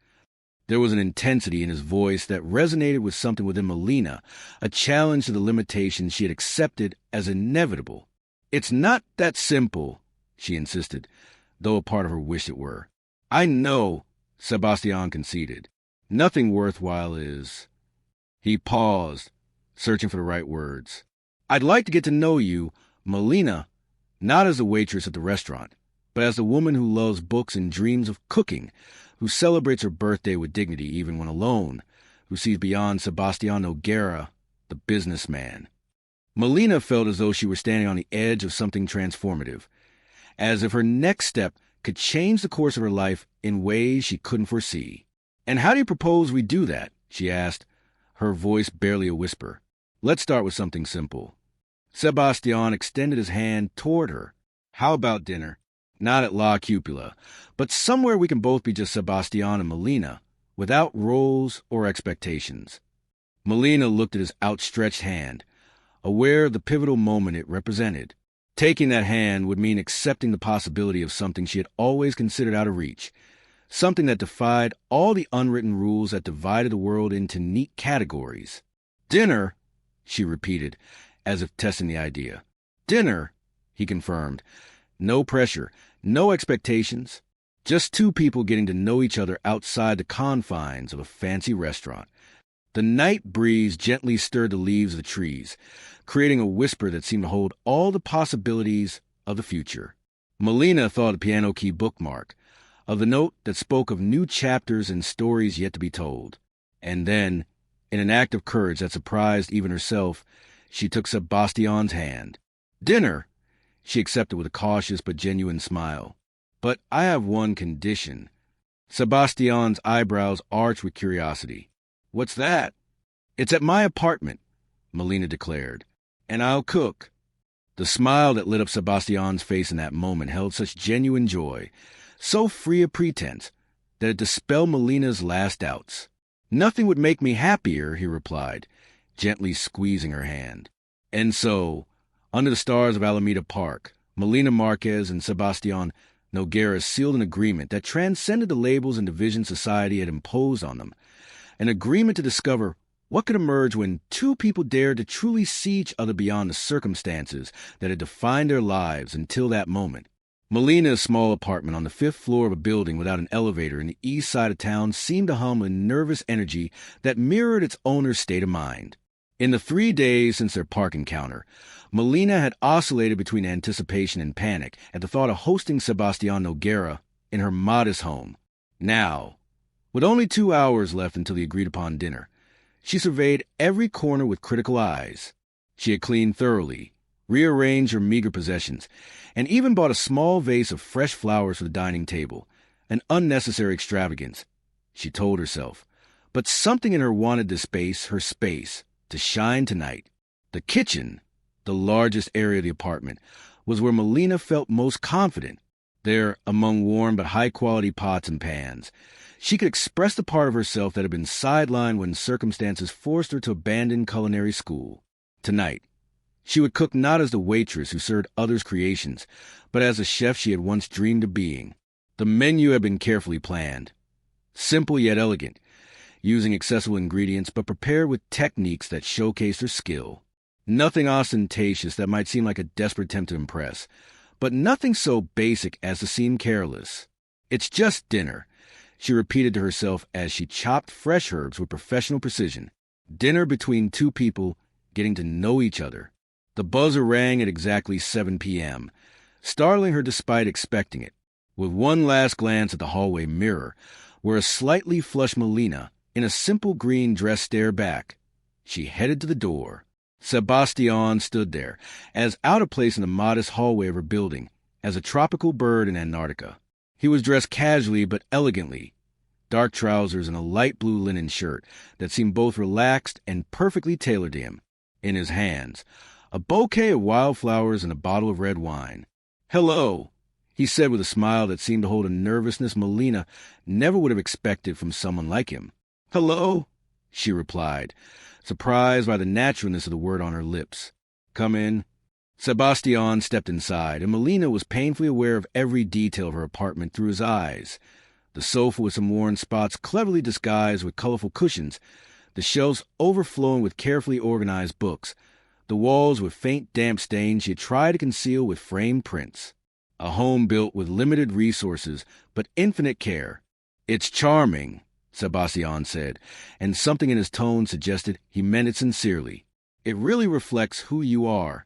There was an intensity in his voice that resonated with something within Melina, a challenge to the limitations she had accepted as inevitable. It's not that simple, she insisted, though a part of her wished it were. I know, Sebastian conceded. Nothing worthwhile is. He paused, searching for the right words. I'd like to get to know you, Melina, not as a waitress at the restaurant, but as a woman who loves books and dreams of cooking, who celebrates her birthday with dignity even when alone, who sees beyond Sebastian Noguera, the businessman. Melina felt as though she were standing on the edge of something transformative, as if her next step could change the course of her life in ways she couldn't foresee. And how do you propose we do that? She asked, her voice barely a whisper. Let's start with something simple. Sebastian extended his hand toward her. How about dinner? Not at La Cupula, but somewhere we can both be just Sebastian and Melina, without roles or expectations. Melina looked at his outstretched hand, aware of the pivotal moment it represented. Taking that hand would mean accepting the possibility of something she had always considered out of reach, something that defied all the unwritten rules that divided the world into neat categories. Dinner, she repeated, as if testing the idea. Dinner, he confirmed. No pressure, no expectations, just two people getting to know each other outside the confines of a fancy restaurant. The night breeze gently stirred the leaves of the trees, creating a whisper that seemed to hold all the possibilities of the future. Melina thought of the piano key bookmark, of the note that spoke of new chapters and stories yet to be told. And then, in an act of courage that surprised even herself, she took Sebastian's hand. Dinner, she accepted with a cautious but genuine smile. But I have one condition. Sebastian's eyebrows arched with curiosity. What's that? It's at my apartment, Melina declared. And I'll cook. The smile that lit up Sebastian's face in that moment held such genuine joy, so free of pretense, that it dispelled Melina's last doubts. Nothing would make me happier, he replied, gently squeezing her hand. And so, under the stars of Alameda Park, Melina Marquez and Sebastian Noguera sealed an agreement that transcended the labels and divisions society had imposed on them, an agreement to discover what could emerge when two people dared to truly see each other beyond the circumstances that had defined their lives until that moment. Melina's small apartment on the 5th floor of a building without an elevator in the east side of town seemed to hum with nervous energy that mirrored its owner's state of mind. In the 3 days since their park encounter, Melina had oscillated between anticipation and panic at the thought of hosting Sebastian Noguera in her modest home. Now, with only 2 hours left until the agreed-upon dinner, she surveyed every corner with critical eyes. She had cleaned thoroughly, rearranged her meager possessions, and even bought a small vase of fresh flowers for the dining table, an unnecessary extravagance, she told herself. But something in her wanted the space, her space, to shine tonight. The kitchen, the largest area of the apartment, was where Melina felt most confident. there among warm but high-quality pots and pans. She could express the part of herself that had been sidelined when circumstances forced her to abandon culinary school. Tonight, she would cook not as the waitress who served others' creations, but as a chef she had once dreamed of being. The menu had been carefully planned, simple yet elegant, using accessible ingredients but prepared with techniques that showcased her skill. Nothing ostentatious that might seem like a desperate attempt to impress, but nothing so basic as to seem careless. "It's just dinner," she repeated to herself as she chopped fresh herbs with professional precision. Dinner between two people getting to know each other. The buzzer rang at exactly 7 p.m., startling her despite expecting it. With one last glance at the hallway mirror, where a slightly flushed Melina in a simple green dress stared back, she headed to the door. Sebastian stood there, as out of place in the modest hallway of her building as a tropical bird in Antarctica. He was dressed casually but elegantly, dark trousers and a light blue linen shirt that seemed both relaxed and perfectly tailored to him. In his hands, a bouquet of wildflowers and a bottle of red wine. "Hello," he said with a smile that seemed to hold a nervousness Melina never would have expected from someone like him. "Hello," she replied, surprised by the naturalness of the word on her lips. "Come in." Sebastian stepped inside, and Melina was painfully aware of every detail of her apartment through his eyes. The sofa with some worn spots cleverly disguised with colorful cushions, the shelves overflowing with carefully organized books, the walls with faint damp stains she had tried to conceal with framed prints. A home built with limited resources but infinite care. "It's charming," Sebastian said, and something in his tone suggested he meant it sincerely. "It really reflects who you are.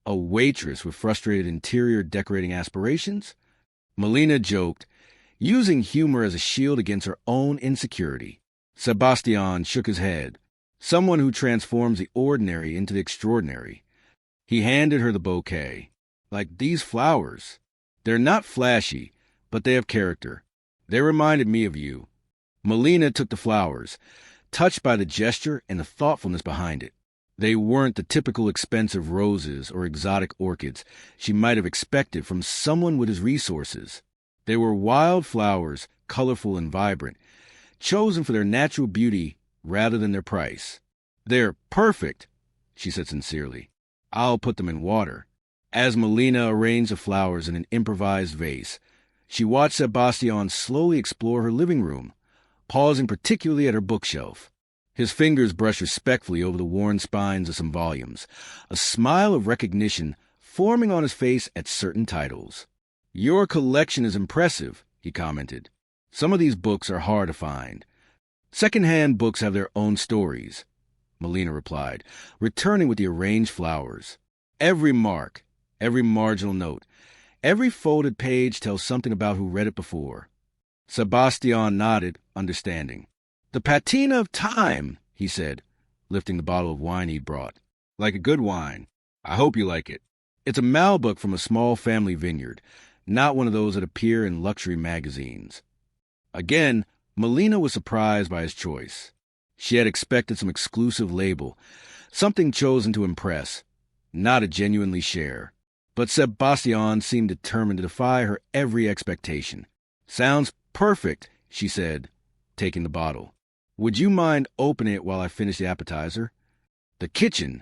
A waitress with frustrated interior decorating aspirations?" Melina joked, using humor as a shield against her own insecurity. Sebastian shook his head. "Someone who transforms the ordinary into the extraordinary." He handed her the bouquet. "Like these flowers. They're not flashy, but they have character. They reminded me of you." Melina took the flowers, touched by the gesture and the thoughtfulness behind it. They weren't the typical expensive roses or exotic orchids she might have expected from someone with his resources. They were wild flowers, colorful and vibrant, chosen for their natural beauty rather than their price. "They're perfect," she said sincerely. "I'll put them in water." As Melina arranged the flowers in an improvised vase, she watched Sebastian slowly explore her living room, pausing particularly at her bookshelf. His fingers brushed respectfully over the worn spines of some volumes, a smile of recognition forming on his face at certain titles. "Your collection is impressive," he commented. "Some of these books are hard to find." "Second-hand books have their own stories," Melina replied, returning with the arranged flowers. "Every mark, every marginal note, every folded page tells something about who read it before." Sebastian nodded, understanding. "The patina of time," he said, lifting the bottle of wine he'd brought. "Like a good wine. I hope you like it. It's a Malbec from a small family vineyard, not one of those that appear in luxury magazines." Again, Melina was surprised by his choice. She had expected some exclusive label, something chosen to impress, not a genuinely share. But Sebastian seemed determined to defy her every expectation. "Sounds perfect," she said, taking the bottle. "Would you mind opening it while I finish the appetizer?" The kitchen,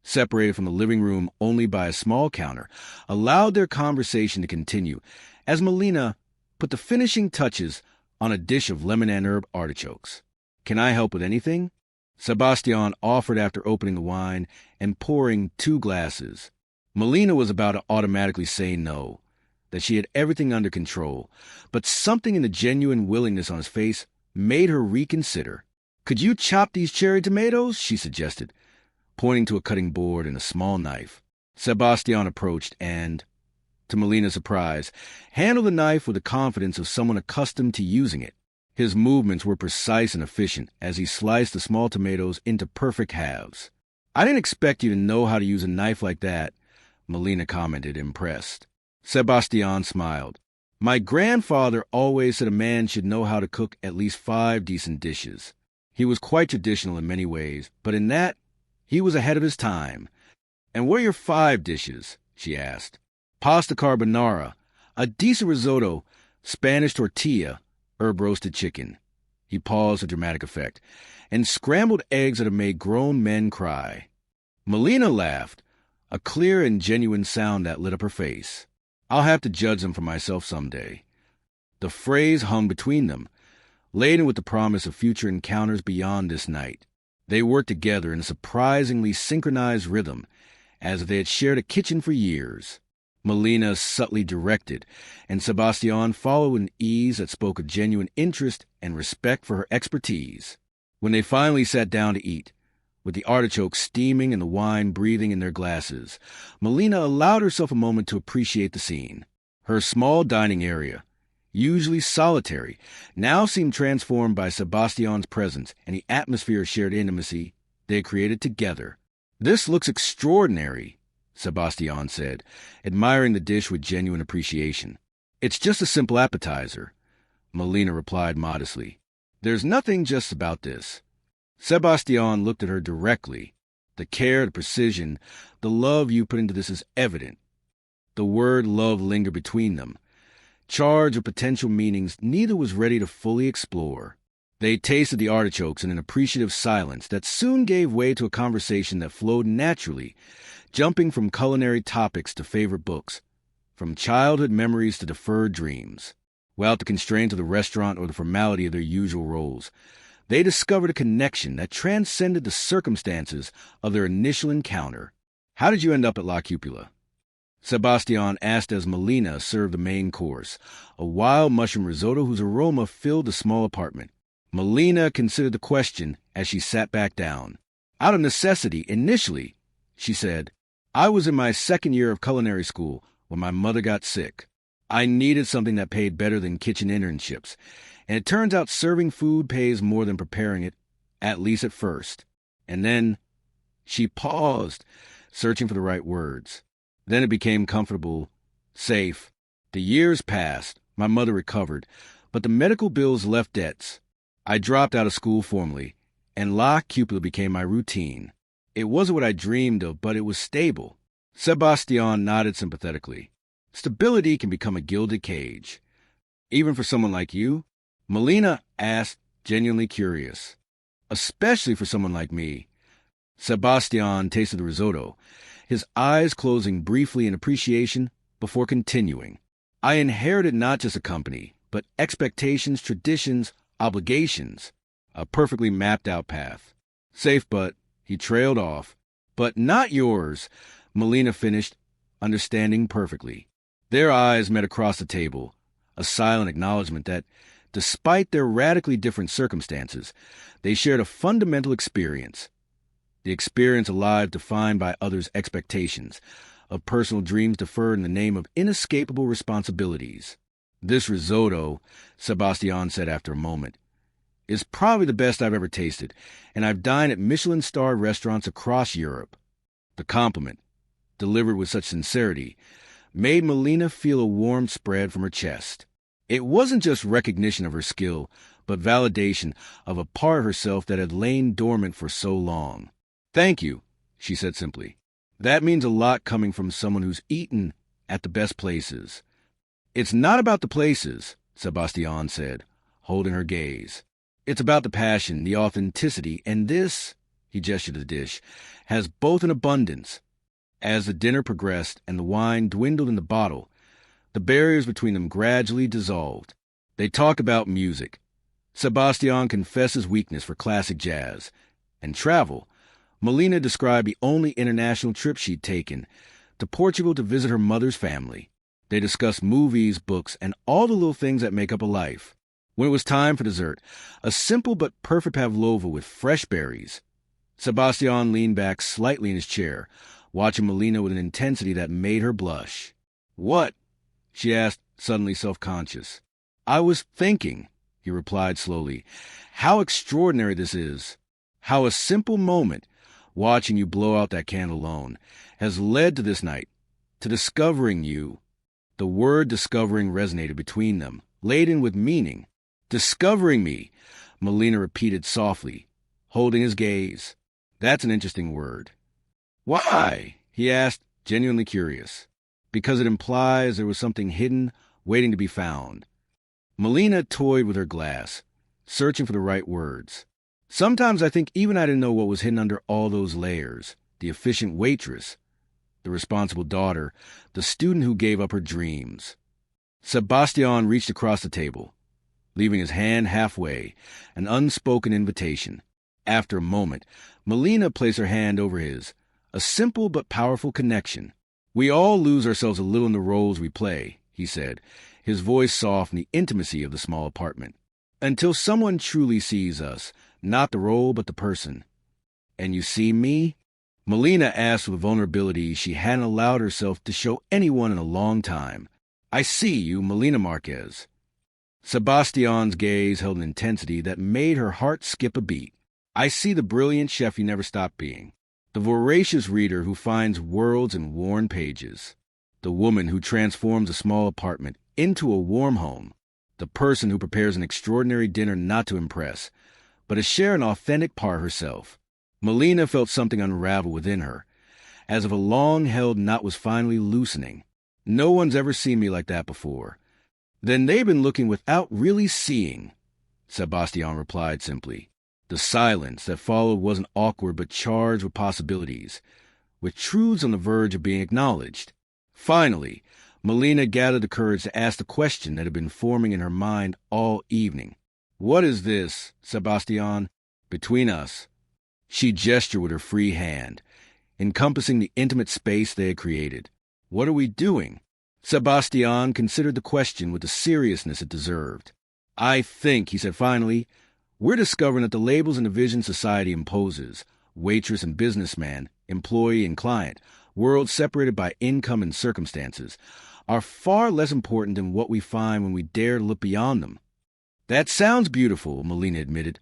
separated from the living room only by a small counter, allowed their conversation to continue as Melina put the finishing touches on a dish of lemon and herb artichokes. "Can I help with anything?" Sebastian offered after opening the wine and pouring 2 glasses. Melina was about to automatically say no, that she had everything under control, but something in the genuine willingness on his face made her reconsider. "Could you chop these cherry tomatoes?" she suggested, pointing to a cutting board and a small knife. Sebastian approached and, to Melina's surprise, handled the knife with the confidence of someone accustomed to using it. His movements were precise and efficient as he sliced the small tomatoes into perfect halves. "I didn't expect you to know how to use a knife like that," Melina commented, impressed. Sebastian smiled. "My grandfather always said a man should know how to cook at least 5 decent dishes. He was quite traditional in many ways, but in that, he was ahead of his time." "And what are your 5 dishes?" she asked. "Pasta carbonara, A decent risotto, Spanish tortilla, herb-roasted chicken. He paused for dramatic effect. And scrambled eggs that have made grown men cry. Melina laughed, a clear and genuine sound that lit up her face. I'll have to judge them for myself someday. The phrase hung between them, laden with the promise of future encounters beyond this night. They worked together in a surprisingly synchronized rhythm, as if they had shared a kitchen for years. Melina subtly directed, and Sebastian followed with an ease that spoke of genuine interest and respect for her expertise. When they finally sat down to eat, with the artichokes steaming and the wine breathing in their glasses, Melina allowed herself a moment to appreciate the scene. Her small dining area, usually solitary, now seemed transformed by Sebastian's presence and the atmosphere of shared intimacy they had created together. "This looks extraordinary," Sebastian said, admiring the dish with genuine appreciation. "It's just a simple appetizer," Melina replied modestly. "There's nothing just about this." Sebastian looked at her directly. The care, the precision, the love you put into this is evident. The word love lingered between them. Charged with potential meanings neither was ready to fully explore. They tasted the artichokes in an appreciative silence that soon gave way to a conversation that flowed naturally, jumping from culinary topics to favorite books, from childhood memories to deferred dreams. Without the constraints of the restaurant or the formality of their usual roles, they discovered a connection that transcended the circumstances of their initial encounter. "How did you end up at La Cupula?" Sebastian asked as Melina served the main course, a wild mushroom risotto whose aroma filled the small apartment. Melina considered the question as she sat back down. "Out of necessity, initially," she said. "I was in my second year of culinary school when my mother got sick. I needed something that paid better than kitchen internships, and it turns out serving food pays more than preparing it, at least at first. And then," she paused, searching for the right words. "Then it became comfortable, safe. The years passed, my mother recovered, but the medical bills left debts. I dropped out of school formally, and La Cupula became my routine. It wasn't what I dreamed of, but it was stable." Sebastian nodded sympathetically. "Stability can become a gilded cage. Even for someone like you?" Melina asked, genuinely curious. "Especially for someone like me." Sebastian tasted the risotto, his eyes closing briefly in appreciation before continuing. "I inherited not just a company, but expectations, traditions, obligations, a perfectly mapped-out path. Safe, but," he trailed off. "But not yours," Melina finished, understanding perfectly. Their eyes met across the table, a silent acknowledgement that, despite their radically different circumstances, they shared a fundamental experience. The experience of life defined by others' expectations, of personal dreams deferred in the name of inescapable responsibilities. "This risotto," Sebastian said after a moment, "is probably the best I've ever tasted, and I've dined at Michelin-starred restaurants across Europe." The compliment, delivered with such sincerity, made Melina feel a warmth spread from her chest. It wasn't just recognition of her skill, but validation of a part of herself that had lain dormant for so long. "Thank you," she said simply. "That means a lot coming from someone who's eaten at the best places." "It's not about the places," Sebastian said, holding her gaze. "It's about the passion, the authenticity, and this," he gestured to the dish, "has both in abundance." As the dinner progressed and the wine dwindled in the bottle, the barriers between them gradually dissolved. They talked about music. Sebastian confessed his weakness for classic jazz. And travel. Melina described the only international trip she'd taken, to Portugal to visit her mother's family. They discussed movies, books, and all the little things that make up a life. When it was time for dessert, a simple but perfect pavlova with fresh berries. Sebastian leaned back slightly in his chair, watching Melina with an intensity that made her blush. "What?" she asked, suddenly self-conscious. "I was thinking," he replied slowly, "how extraordinary this is. How a simple moment, watching you blow out that candle alone, has led to this night, to discovering you." The word discovering resonated between them, laden with meaning. "Discovering me," Melina repeated softly, holding his gaze. "That's an interesting word." "Why?" he asked, genuinely curious. because it implies there was something hidden waiting to be found. Melina toyed with her glass, searching for the right words. Sometimes I think even I didn't know what was hidden under all those layers. The efficient waitress, the responsible daughter, the student who gave up her dreams. Sebastian reached across the table, leaving his hand halfway, an unspoken invitation. After a moment, Melina placed her hand over his, a simple but powerful connection. "We all lose ourselves a little in the roles we play," he said, his voice soft in the intimacy of the small apartment, "until someone truly sees us, not the role but the person." "And you see me?" Melina asked with vulnerability she hadn't allowed herself to show anyone in a long time. "I see you, Melina Marquez." Sebastian's gaze held an intensity that made her heart skip a beat. "I see the brilliant chef you never stopped being, the voracious reader who finds worlds in worn pages, the woman who transforms a small apartment into a warm home, the person who prepares an extraordinary dinner not to impress, but to share an authentic part herself." Melina felt something unravel within her, as if a long-held knot was finally loosening. "No one's ever seen me like that before." "Then they've been looking without really seeing," Sebastian replied simply. The silence that followed wasn't awkward but charged with possibilities, with truths on the verge of being acknowledged. Finally, Melina gathered the courage to ask the question that had been forming in her mind all evening. "What is this, Sebastian, between us?" She gestured with her free hand, encompassing the intimate space they had created. "What are we doing?" Sebastian considered the question with the seriousness it deserved. "I think," he said finally, "we're discovering that the labels and divisions society imposes, waitress and businessman, employee and client, worlds separated by income and circumstances, are far less important than what we find when we dare to look beyond them." "That sounds beautiful," Melina admitted,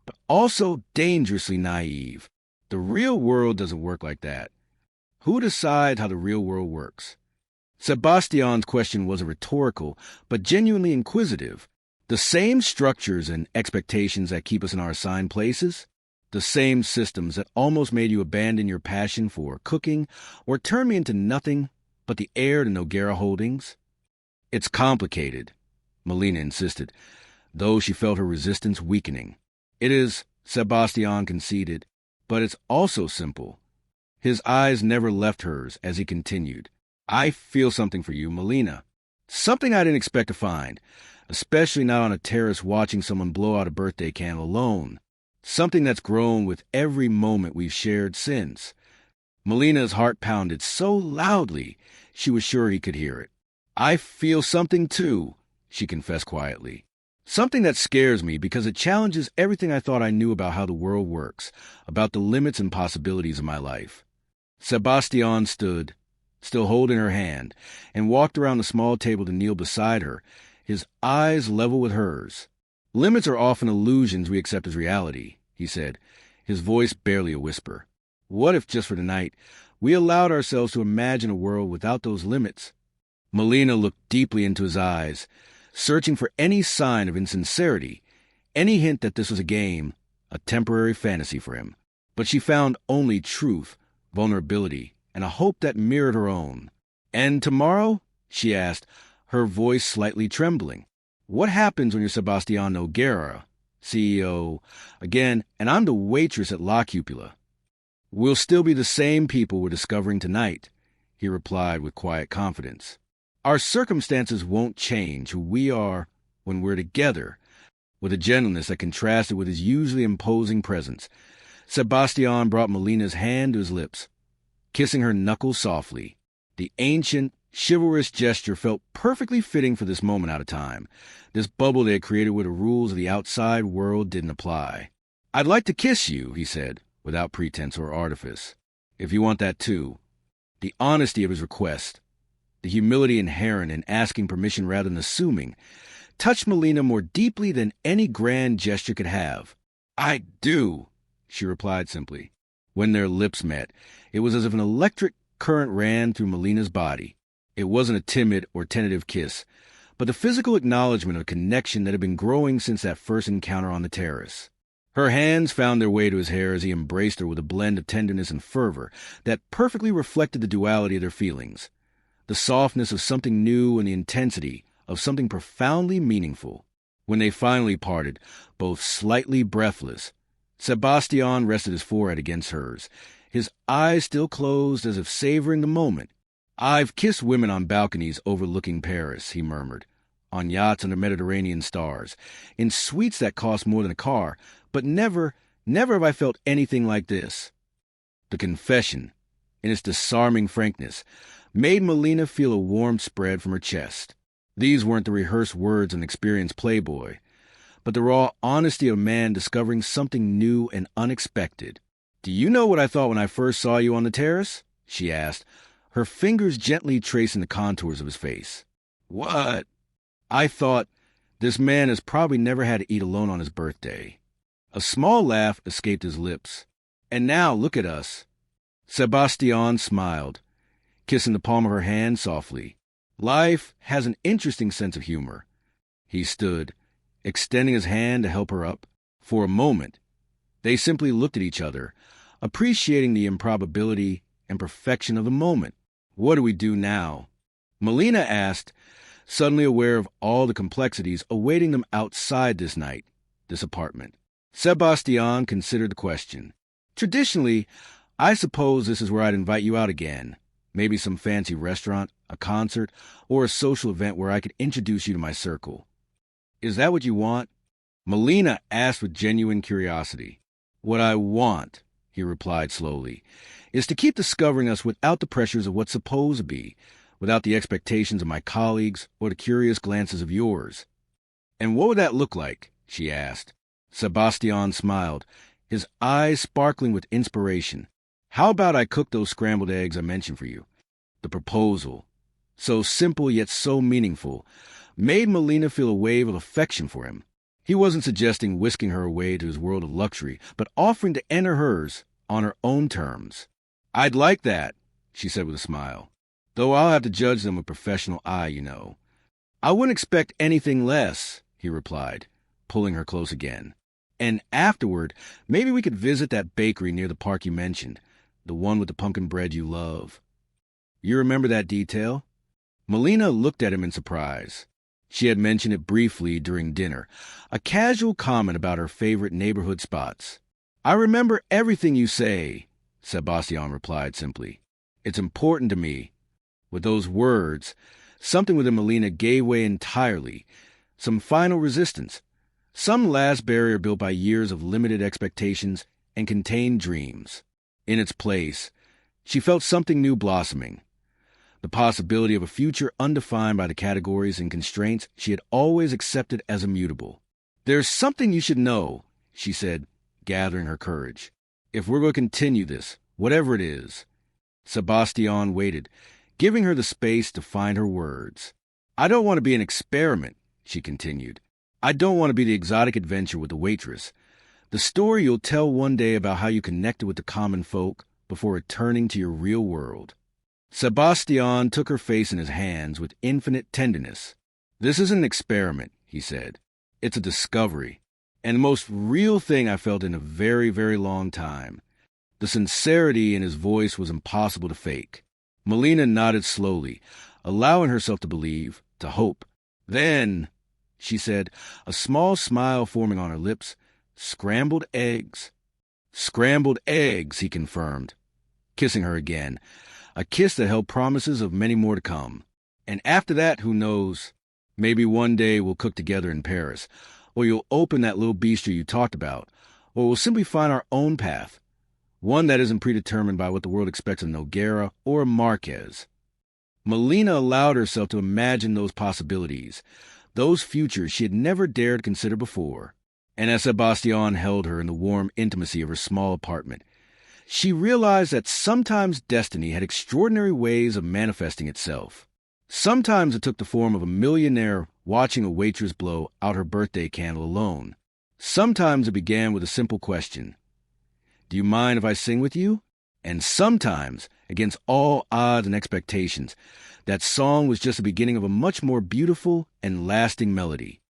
"but also dangerously naive. The real world doesn't work like that." "Who decides how the real world works?" Sebastian's question was rhetorical, but genuinely inquisitive. "The same structures and expectations that keep us in our assigned places? The same systems that almost made you abandon your passion for cooking or turn me into nothing but the heir to Noguera Holdings?" "It's complicated," Melina insisted, though she felt her resistance weakening. "It is," Sebastian conceded, "but it's also simple." His eyes never left hers as he continued. "I feel something for you, Melina. Something I didn't expect to find, especially not on a terrace watching someone blow out a birthday candle alone. Something that's grown with every moment we've shared since." Melina's heart pounded so loudly she was sure he could hear it. "I feel something too," she confessed quietly. "Something that scares me because it challenges everything I thought I knew about how the world works, about the limits and possibilities of my life." Sebastian stood, still holding her hand, and walked around the small table to kneel beside her, his eyes level with hers. "Limits are often illusions we accept as reality," he said, his voice barely a whisper. "What if, just for tonight, we allowed ourselves to imagine a world without those limits?" Melina looked deeply into his eyes, searching for any sign of insincerity, any hint that this was a game, a temporary fantasy for him. But she found only truth, vulnerability, and a hope that mirrored her own. "And tomorrow?" she asked, her voice slightly trembling. "What happens when you're Sebastian Noguera, CEO, again, and I'm the waitress at La Cupula?" "We'll still be the same people we're discovering tonight," he replied with quiet confidence. "Our circumstances won't change who we are when we're together." With a gentleness that contrasted with his usually imposing presence, Sebastian brought Melina's hand to his lips, kissing her knuckles softly. The ancient, chivalrous gesture felt perfectly fitting for this moment out of time, this bubble they had created where the rules of the outside world didn't apply. "I'd like to kiss you," he said, without pretense or artifice, "if you want that too." The honesty of his request, the humility inherent in asking permission rather than assuming, touched Melina more deeply than any grand gesture could have. "I do," she replied simply. When their lips met, it was as if an electric current ran through Melina's body. It wasn't a timid or tentative kiss, but the physical acknowledgement of a connection that had been growing since that first encounter on the terrace. Her hands found their way to his hair as he embraced her with a blend of tenderness and fervor that perfectly reflected the duality of their feelings. the softness of something new and the intensity of something profoundly meaningful. When they finally parted, both slightly breathless, Sebastian rested his forehead against hers, his eyes still closed as if savoring the moment. "I've kissed women on balconies overlooking Paris," he murmured, "on yachts under Mediterranean stars, in suites that cost more than a car, but never have I felt anything like this." The confession, in its disarming frankness, made Melina feel a warmth spread from her chest. These weren't the rehearsed words of an experienced playboy, but the raw honesty of a man discovering something new and unexpected. "Do you know what I thought when I first saw you on the terrace?" she asked, her fingers gently tracing the contours of his face. "What?" "I thought, this man has probably never had to eat alone on his birthday." A small laugh escaped his lips. "And now look at us." Sebastian smiled, kissing the palm of her hand softly. "Life has an interesting sense of humor." He stood, extending his hand to help her up. For a moment, they simply looked at each other, appreciating the improbability and perfection of the moment. "What do we do now?" Melina asked, suddenly aware of all the complexities awaiting them outside this night, this apartment. Sebastian considered the question. "Traditionally, I suppose this is where I'd invite you out again. Maybe some fancy restaurant, a concert, or a social event where I could introduce you to my circle." "Is that what you want?" Melina asked with genuine curiosity. "What I want," he replied slowly, "is to keep discovering us without the pressures of what's supposed to be, without the expectations of my colleagues or the curious glances of yours." "And what would that look like?" she asked. Sebastian smiled, his eyes sparkling with inspiration. "How about I cook those scrambled eggs I mentioned for you?" The proposal, so simple yet so meaningful, made Melina feel a wave of affection for him. He wasn't suggesting whisking her away to his world of luxury, but offering to enter hers on her own terms. "I'd like that," she said with a smile, "though I'll have to judge them with professional eye, you know." "I wouldn't expect anything less," he replied, pulling her close again. "And afterward, maybe we could visit that bakery near the park you mentioned, the one with the pumpkin bread you love." "You remember that detail?" Melina looked at him in surprise. She had mentioned it briefly during dinner, a casual comment about her favorite neighborhood spots. "I remember everything you say," Sebastian replied simply. "It's important to me." With those words, something within Melina gave way entirely, some final resistance, some last barrier built by years of limited expectations and contained dreams. In its place, she felt something new blossoming, the possibility of a future undefined by the categories and constraints she had always accepted as immutable. "There's something you should know," she said, gathering her courage. "If we're going to continue this, whatever it is." Sebastian waited, giving her the space to find her words. "I don't want to be an experiment," she continued. "I don't want to be the exotic adventure with the waitress, the story you'll tell one day about how you connected with the common folk before returning to your real world." Sebastian took her face in his hands with infinite tenderness. "This isn't an experiment," he said. "It's a discovery, and the most real thing I felt in a very, very long time." The sincerity in his voice was impossible to fake. Melina nodded slowly, allowing herself to believe, to hope. "Then," she said, a small smile forming on her lips, "scrambled eggs." "Scrambled eggs," he confirmed, kissing her again, a kiss that held promises of many more to come. "And after that, who knows? Maybe one day we'll cook together in Paris, or you'll open that little bistro you talked about, or we'll simply find our own path, one that isn't predetermined by what the world expects of Noguera or a Marquez." Melina allowed herself to imagine those possibilities, those futures she had never dared consider before. And as Sebastian held her in the warm intimacy of her small apartment, she realized that sometimes destiny had extraordinary ways of manifesting itself. Sometimes it took the form of a millionaire watching a waitress blow out her birthday candle alone. Sometimes it began with a simple question: "Do you mind if I sing with you?" And sometimes, against all odds and expectations, that song was just the beginning of a much more beautiful and lasting melody.